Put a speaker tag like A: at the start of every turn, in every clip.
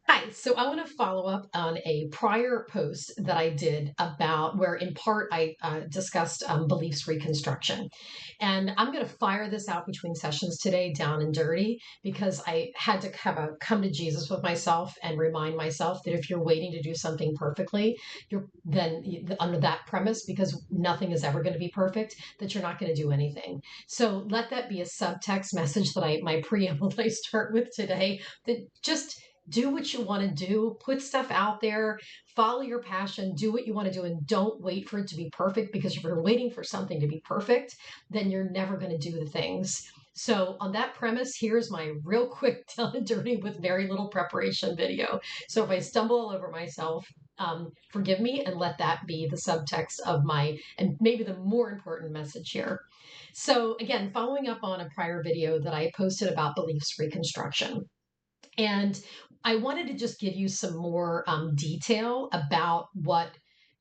A: Hi, so I want to follow up on a prior post that I did about where, in part, I discussed beliefs reconstruction. And I'm going to fire this out between sessions today, down and dirty, because I had to have a come to Jesus with myself and remind myself that if you're waiting to do something perfectly, under that premise, because nothing is ever going to be perfect, that you're not going to do anything. So let that be a subtext message my preamble that I start with today, that just do what you want to do, put stuff out there, follow your passion, do what you want to do, and don't wait for it to be perfect, because if you're waiting for something to be perfect, then you're never going to do the things. So, on that premise, here's my real quick down and dirty with very little preparation video. So, if I stumble all over myself, forgive me and let that be the subtext of and maybe the more important message here. So, again, following up on a prior video that I posted about beliefs reconstruction. And I wanted to just give you some more detail about what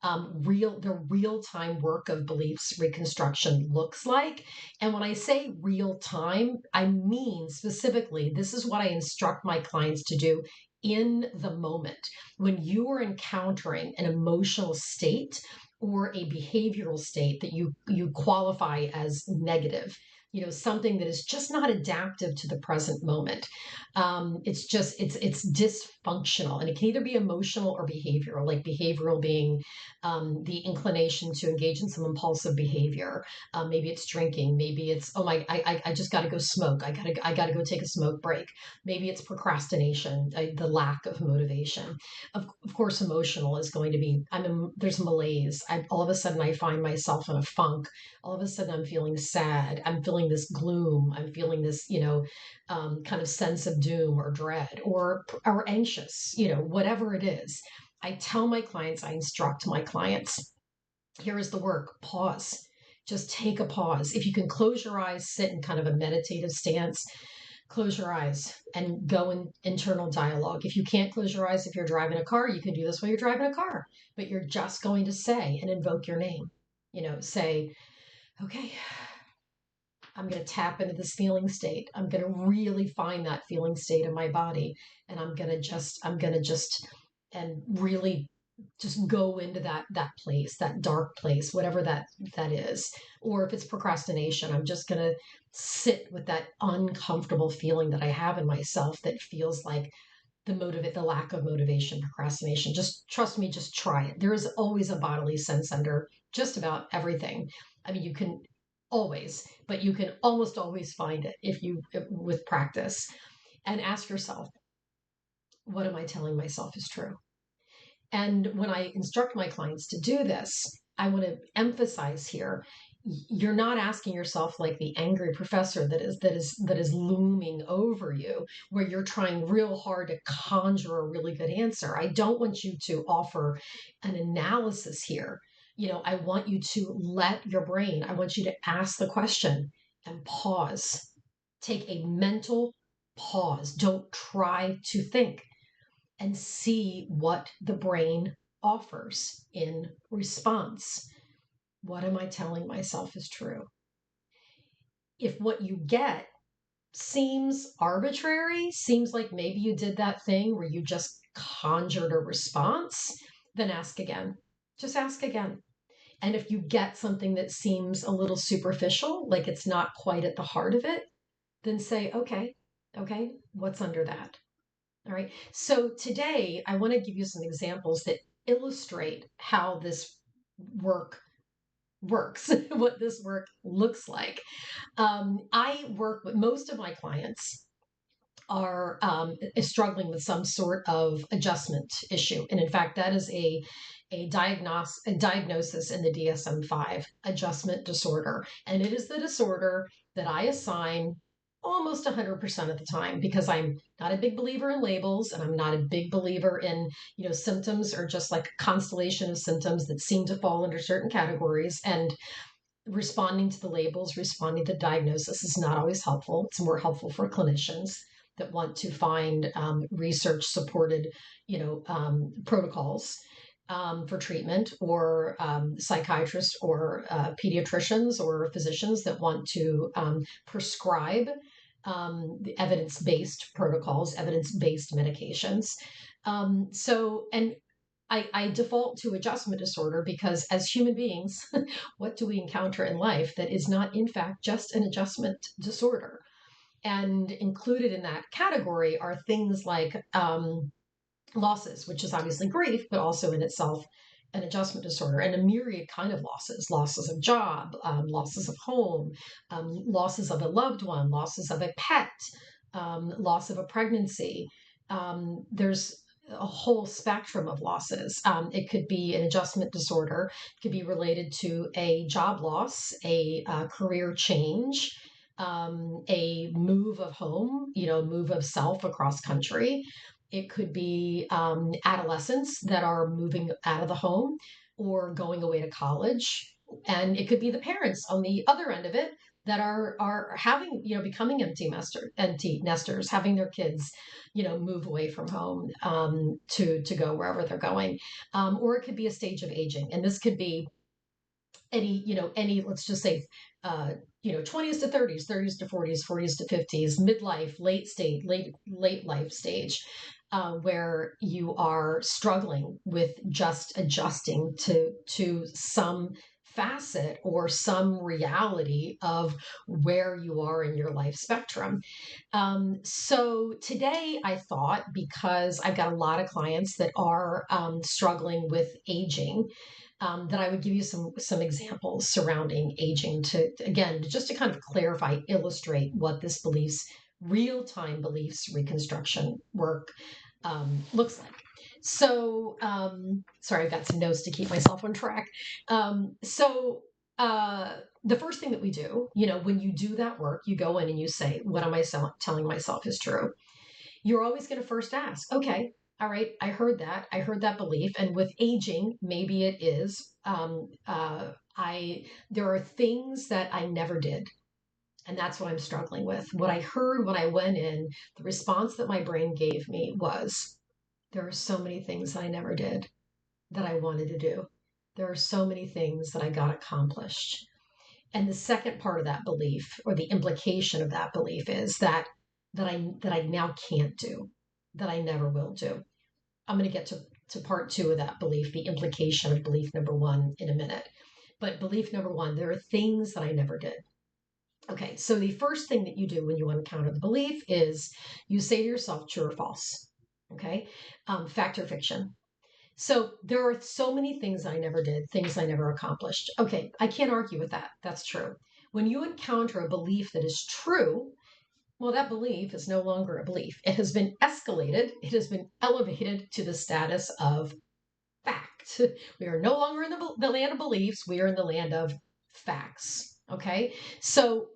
A: the real time work of beliefs reconstruction looks like. And when I say real time, I mean specifically, this is what I instruct my clients to do in the moment. When you are encountering an emotional state or a behavioral state that you qualify as negative, something that is just not adaptive to the present moment. It's dysfunctional, and it can either be emotional or behavioral. Like behavioral being the inclination to engage in some impulsive behavior. Maybe it's drinking. Maybe it's, oh my, I just got to go smoke. I gotta go take a smoke break. Maybe it's procrastination, the lack of motivation. Of course, emotional is going to be, there's malaise. All of a sudden I find myself in a funk. All of a sudden I'm feeling sad. I'm feeling this gloom. I'm feeling this, kind of sense of doom or dread or anxious, whatever it is. I tell my clients, I instruct my clients, here is the work. Pause. Just take a pause. If you can close your eyes, sit in kind of a meditative stance, close your eyes and go in internal dialogue. If you can't close your eyes, if you're driving a car, you can do this while you're driving a car, but you're just going to say and invoke your name. Say, okay, I'm going to tap into this feeling state. I'm going to really find that feeling state in my body. And I'm going to just, and really just go into that place, that dark place, whatever that is. Or if it's procrastination, I'm just going to sit with that uncomfortable feeling that I have in myself that feels like the lack of motivation, procrastination. Just trust me, just try it. There is always a bodily sense under just about everything. You can always, but you can almost always find it with practice. And ask yourself, what am I telling myself is true? And when I instruct my clients to do this, I want to emphasize here, you're not asking yourself like the angry professor that is looming over you, where you're trying real hard to conjure a really good answer. I don't want you to offer an analysis here. I want you to I want you to ask the question and pause. Take a mental pause. Don't try to think, and see what the brain offers in response. What am I telling myself is true? If what you get seems arbitrary, seems like maybe you did that thing where you just conjured a response, then ask again. Just ask again. And if you get something that seems a little superficial, like it's not quite at the heart of it, then say, okay, what's under that? All right. So today I want to give you some examples that illustrate how this work works, what this work looks like. I work with most of my clients are struggling with some sort of adjustment issue. And in fact, that is a diagnosis in the DSM-5, adjustment disorder. And it is the disorder that I assign almost 100% of the time, because I'm not a big believer in labels, and I'm not a big believer in, symptoms are just like a constellation of symptoms that seem to fall under certain categories. And responding to the labels, responding to the diagnosis is not always helpful. It's more helpful for clinicians that want to find research supported, protocols for treatment, or psychiatrists or pediatricians or physicians that want to prescribe the evidence-based protocols, evidence-based medications. And I default to adjustment disorder because as human beings, what do we encounter in life that is not, in fact, just an adjustment disorder? And included in that category are things like losses, which is obviously grief, but also in itself an adjustment disorder, and a myriad kind of losses of job, losses of home, losses of a loved one, losses of a pet, loss of a pregnancy. There's a whole spectrum of losses. It could be an adjustment disorder. It could be related to a job loss, a career change, a move of home, move of self across country. It could be adolescents that are moving out of the home or going away to college. And it could be the parents on the other end of it that are having, becoming empty nesters, having their kids, move away from home to go wherever they're going. Or it could be a stage of aging. And this could be any, let's just say, 20s to 30s, 30s to 40s, 40s to 50s, midlife, late life stage, where you are struggling with just adjusting to some facet or some reality of where you are in your life spectrum. So today I thought, because I've got a lot of clients that are struggling with aging, that I would give you some examples surrounding aging just to kind of clarify, illustrate what this real-time beliefs reconstruction work looks like. So, sorry, I've got some notes to keep myself on track. The first thing that we do, when you do that work, you go in and you say, what am I telling myself is true? You're always going to first ask, okay, all right, I heard that belief. And with aging, maybe it is, there are things that I never did. And that's what I'm struggling with. What I heard when I went in, the response that my brain gave me was, there are so many things that I never did that I wanted to do. There are so many things that I got accomplished. And the second part of that belief, or the implication of that belief, is that I now can't do, that I never will do. I'm going to get to part two of that belief, the implication of belief number one, in a minute. But belief number one, there are things that I never did. Okay, so the first thing that you do when you encounter the belief is you say to yourself, true or false. Okay, fact or fiction. So there are so many things I never did, things I never accomplished. Okay, I can't argue with that. That's true. When you encounter a belief that is true, well, that belief is no longer a belief. It has been escalated. It has been elevated to the status of fact. We are no longer in the land of beliefs. We are in the land of facts. Okay. So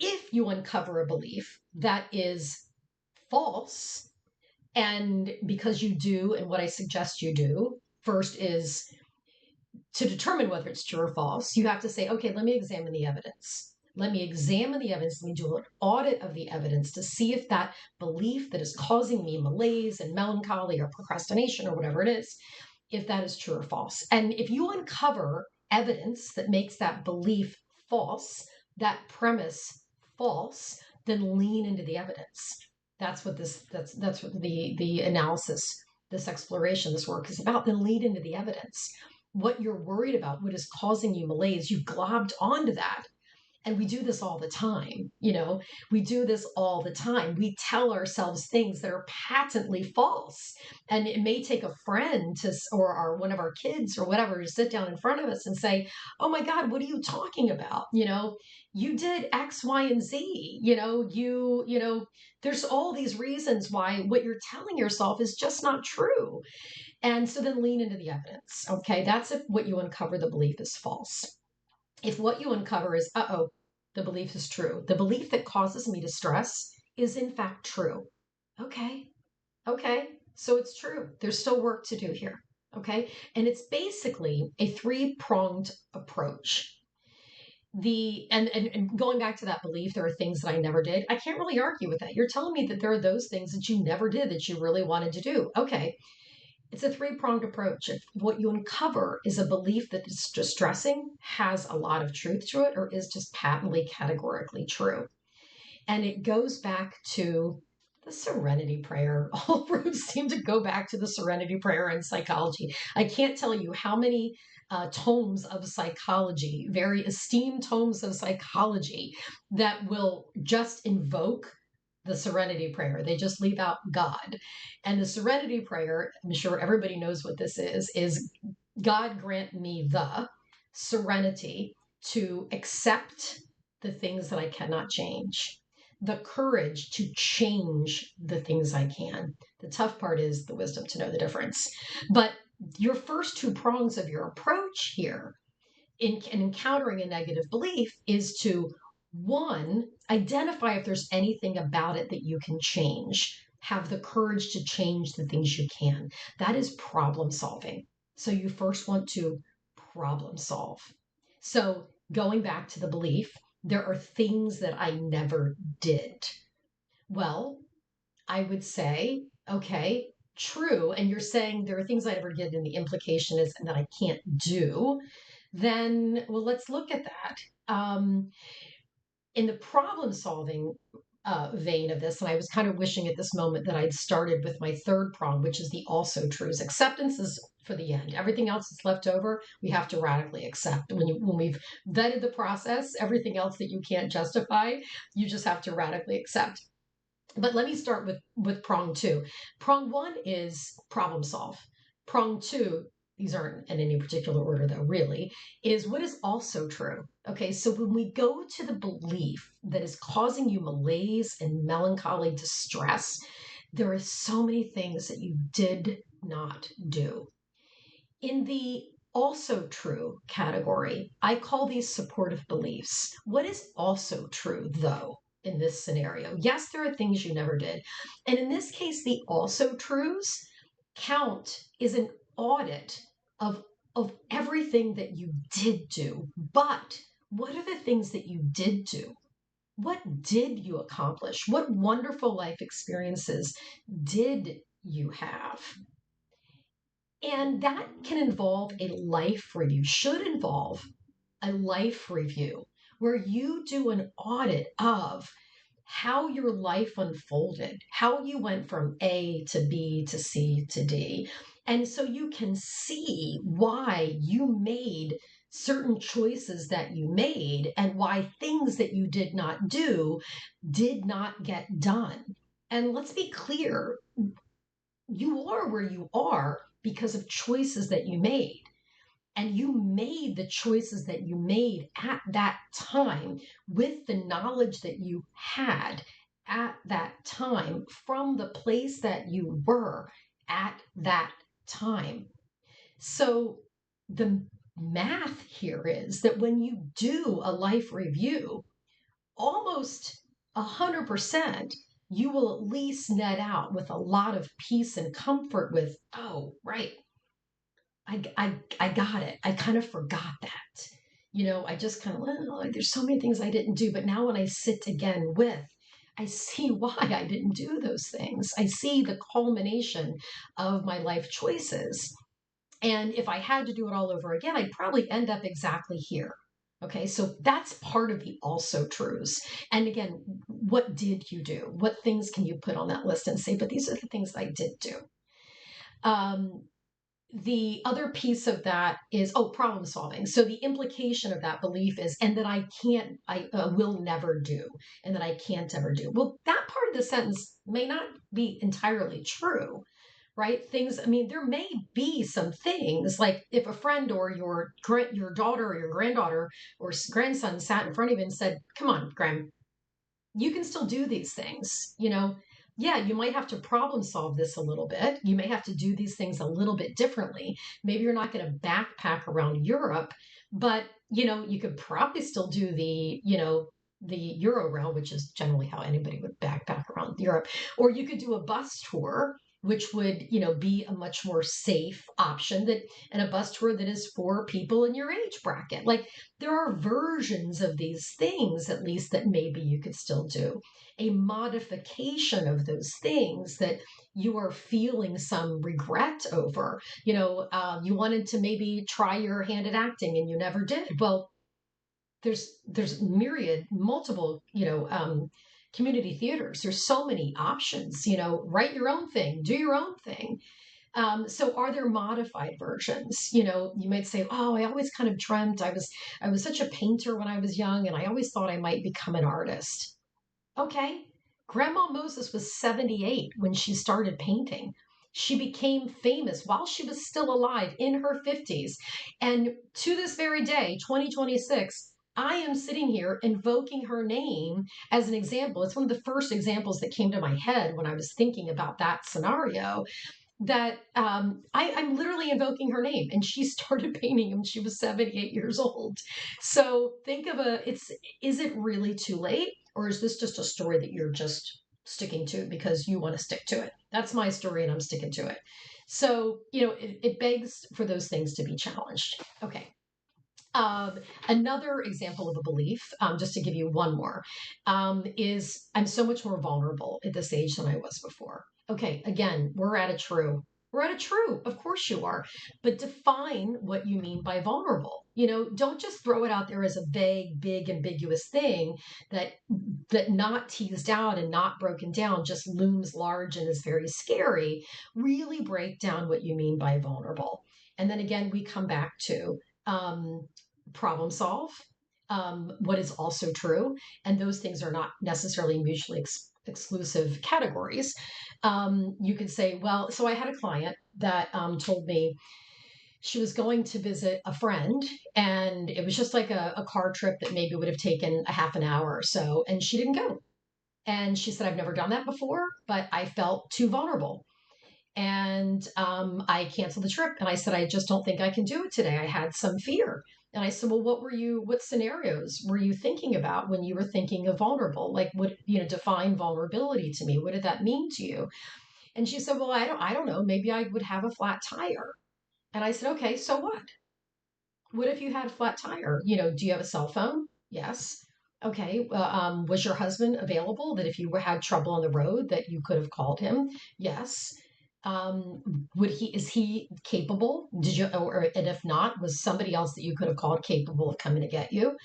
A: if you uncover a belief that is false, and because you do, and what I suggest you do first is to determine whether it's true or false, you have to say, okay, let me examine the evidence. Let me examine the evidence. Let me do an audit of the evidence to see if that belief that is causing me malaise and melancholy or procrastination or whatever it is, if that is true or false. And if you uncover evidence that makes that belief false, that premise false, then lean into the evidence. That's what the analysis, this exploration, this work is about. Then lean into the evidence. What you're worried about, what is causing you malaise, you've globbed onto that. And we do this all the time. We do this all the time. We tell ourselves things that are patently false. And it may take a friend or one of our kids or whatever to sit down in front of us and say, oh my God, what are you talking about? You did X, Y, and Z. There's all these reasons why what you're telling yourself is just not true. And so then lean into the evidence. Okay, that's if what you uncover the belief is false. If what you uncover is, the belief is true, the belief that causes me to stress is in fact true. Okay, so it's true. There's still work to do here. Okay, and it's basically a three-pronged approach. And going back to that belief, there are things that I never did. I can't really argue with that. You're telling me that there are those things that you never did that you really wanted to do. Okay. It's a three-pronged approach. If what you uncover is a belief that is distressing, has a lot of truth to it, or is just patently, categorically true. And it goes back to The serenity prayer. All roads seem to go back to the serenity prayer in psychology. I can't tell you how many tomes of psychology, very esteemed tomes of psychology, that will just invoke the serenity prayer. They just leave out God. And the serenity prayer, I'm sure everybody knows what this is God grant me the serenity to accept the things that I cannot change, the courage to change the things I can. The tough part is the wisdom to know the difference. But your first two prongs of your approach here in encountering a negative belief is to, one, identify if there's anything about it that you can change. Have the courage to change the things you can. That is problem solving. So you first want to problem solve. So going back to the belief, there are things that I never did. Well, I would say, okay, true. And you're saying there are things I never did, and the implication is that I can't do. Then, well, let's look at that. In the problem solving vein of this, and I was kind of wishing at this moment that I'd started with my third prong, which is the also truths. Acceptance is for the end. Everything else that's left over, we have to radically accept. When we've vetted the process, everything else that you can't justify, you just have to radically accept. But let me start with prong two. Prong one is problem solve. Prong two, these aren't in any particular order though, really, is what is also true. Okay, so when we go to the belief that is causing you malaise and melancholy distress, there are so many things that you did not do. In the also true category, I call these supportive beliefs. What is also true, though, in this scenario? Yes, there are things you never did. And in this case, the also truths count is an audit of, of everything that you did do. But what are the things that you did do? What did you accomplish? What wonderful life experiences did you have? And that can involve a life review, should involve a life review where you do an audit of how your life unfolded, how you went from A to B to C to D. And so you can see why you made certain choices that you made and why things that you did not do did not get done. And let's be clear, you are where you are because of choices that you made. And you made the choices that you made at that time with the knowledge that you had at that time from the place that you were at that time. So the math here is that when you do a life review, almost 100%, you will at least net out with a lot of peace and comfort with, oh, right, I got it. I kind of forgot that. I just kind of, well, there's so many things I didn't do. But now when I sit again with, I see why I didn't do those things. I see the culmination of my life choices. And if I had to do it all over again, I'd probably end up exactly here. Okay, so that's part of the also truths. And again, what did you do? What things can you put on that list and say, but these are the things I did do? The other piece of that is, problem solving. So the implication of that belief is, and that I will never do, and that I can't ever do. Well, that part of the sentence may not be entirely true, right? There may be some things like if a friend or your daughter or your granddaughter or grandson sat in front of you and said, come on, Graham, you can still do these things, yeah, you might have to problem solve this a little bit. You may have to do these things a little bit differently. Maybe you're not going to backpack around Europe, but you could probably still do the Euro rail, which is generally how anybody would backpack around Europe. Or you could do a bus tour, which would, be a much more safe option and a bus tour that is for people in your age bracket. Like there are versions of these things, at least, that maybe you could still do. A modification of those things that you are feeling some regret over. You wanted to maybe try your hand at acting and you never did. Well, there's multiple community theaters. There's so many options, write your own thing, do your own thing. So are there modified versions? You might say, oh, I always kind of dreamt I was such a painter when I was young, and I always thought I might become an artist. Okay. Grandma Moses was 78 when she started painting. She became famous while she was still alive in her 50s. And to this very day, 2026, I am sitting here invoking her name as an example. It's one of the first examples that came to my head when I was thinking about that scenario, that I'm literally invoking her name, and she started painting when she was 78 years old. So think of is it really too late, or is this just a story that you're just sticking to because you want to stick to it? That's my story, and I'm sticking to it. So, it begs for those things to be challenged. Okay. Another example of a belief, just to give you one more, is I'm so much more vulnerable at this age than I was before. Okay, again, we're at a true. We're at a true. Of course you are. But define what you mean by vulnerable. Don't just throw it out there as a vague, big, ambiguous thing that not teased out and not broken down just looms large and is very scary. Really break down what you mean by vulnerable. And then again, we come back to problem solve, what is also true. And those things are not necessarily mutually exclusive categories. You could say, well, so I had a client that told me she was going to visit a friend, and it was just like a car trip that maybe would have taken a half an hour or so, and she didn't go. And she said, I've never done that before, but I felt too vulnerable. And I canceled the trip. And I said, I just don't think I can do it today. I had some fear. And I said, well, what scenarios were you thinking about when you were thinking of vulnerable? Like, define vulnerability to me. What did that mean to you? And she said, well, I don't know. Maybe I would have a flat tire. And I said, okay, so what? What if you had a flat tire? Do you have a cell phone? Yes. Okay. Was your husband available that if you had trouble on the road that you could have called him? Yes. Is he capable? And if not, was somebody else that you could have called capable of coming to get you?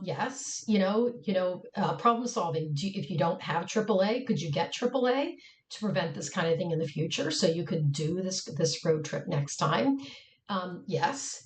A: Yes. Problem solving. If you don't have AAA, could you get AAA to prevent this kind of thing in the future so you could do this road trip next time? Yes.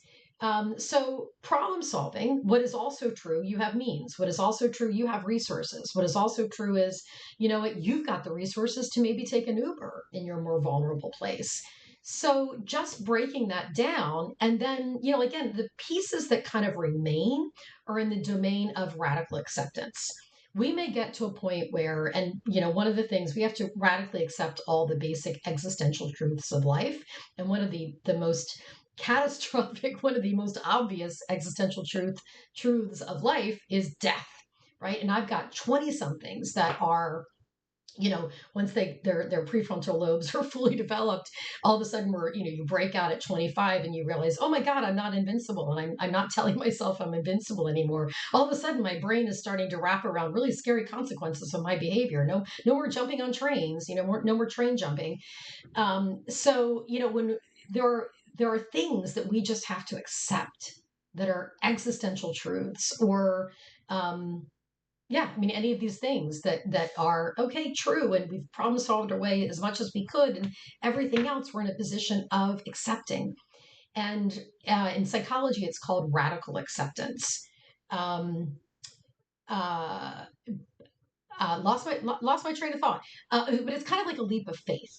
A: So problem solving, what is also true, you have means. What is also true, you have resources. What is also true is, you've got the resources to maybe take an Uber in your more vulnerable place. So just breaking that down, and then, again, the pieces that kind of remain are in the domain of radical acceptance. We may get to a point where, and one of the things, we have to radically accept all the basic existential truths of life. And one of the most catastrophic, one of the most obvious existential truths of life is death, right? And I've got 20 somethings that are, once their prefrontal lobes are fully developed, all of a sudden you break out at 25 and you realize, oh my God, I'm not invincible. And I'm not telling myself I'm invincible anymore. All of a sudden my brain is starting to wrap around really scary consequences of my behavior. No more jumping on trains, no more train jumping. So, when there are things that we just have to accept that are existential truths, or any of these things that are okay, true, and we've problem solved our way as much as we could, and everything else we're in a position of accepting. And in psychology, it's called radical acceptance. Um, uh, lost my train of thought. But it's kind of like a leap of faith.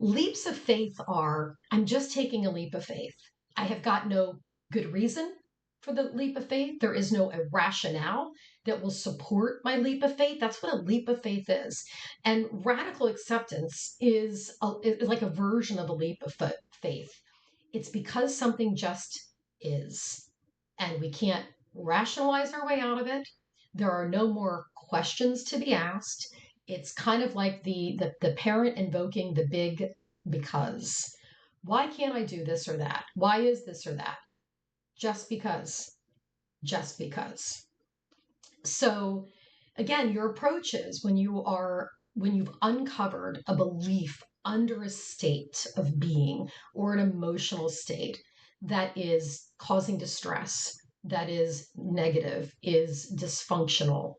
A: Leaps of faith are, I'm just taking a leap of faith. I have got no good reason for the leap of faith. There is no rationale that will support my leap of faith. That's what a leap of faith is. And radical acceptance is like a version of a leap of faith. It's because something just is, and we can't rationalize our way out of it. There are no more questions to be asked. It's kind of like the parent invoking the big because. Why can't I do this or that? Why is this or that? Just because. Just because. So again, your approach is when you've uncovered a belief under a state of being or an emotional state that is causing distress, that is negative, is dysfunctional,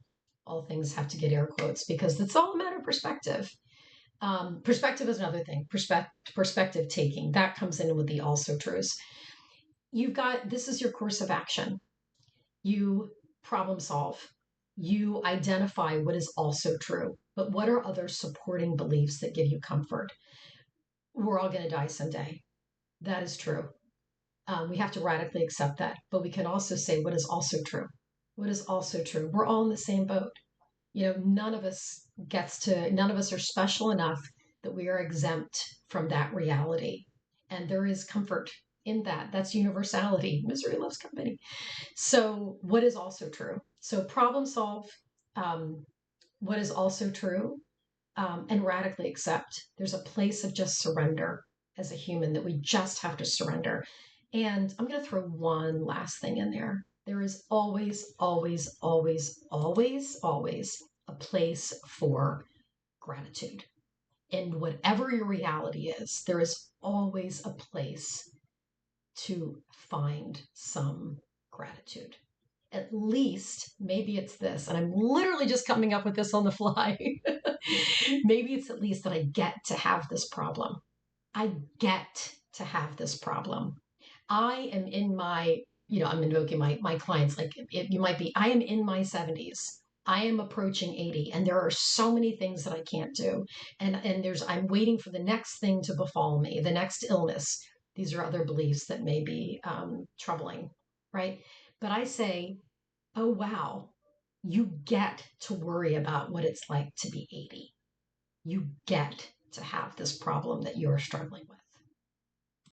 A: All things have to get air quotes because it's all a matter of perspective. Perspective is another thing. Perspective taking, that comes in with the also truths. This is your course of action. You problem solve. You identify what is also true, but what are other supporting beliefs that give you comfort? We're all going to die someday. That is true. We have to radically accept that, but we can also say what is also true. What is also true? We're all in the same boat. None of us are special enough that we are exempt from that reality. And there is comfort in that. That's universality. Misery loves company. So, what is also true? So, problem solve what is also true, and radically accept. There's a place of just surrender as a human that we just have to surrender. And I'm going to throw one last thing in there. There is always, always, always, always, always a place for gratitude. In whatever your reality is, there is always a place to find some gratitude. At least, maybe it's this, and I'm literally just coming up with this on the fly. Maybe it's at least that I get to have this problem. I get to have this problem. I am in I'm invoking my clients, like you might be, I am in my 70s. I am approaching 80, and there are so many things that I can't do. And I'm waiting for the next thing to befall me, the next illness. These are other beliefs that may be troubling, right? But I say, oh, wow, you get to worry about what it's like to be 80. You get to have this problem that you're struggling with.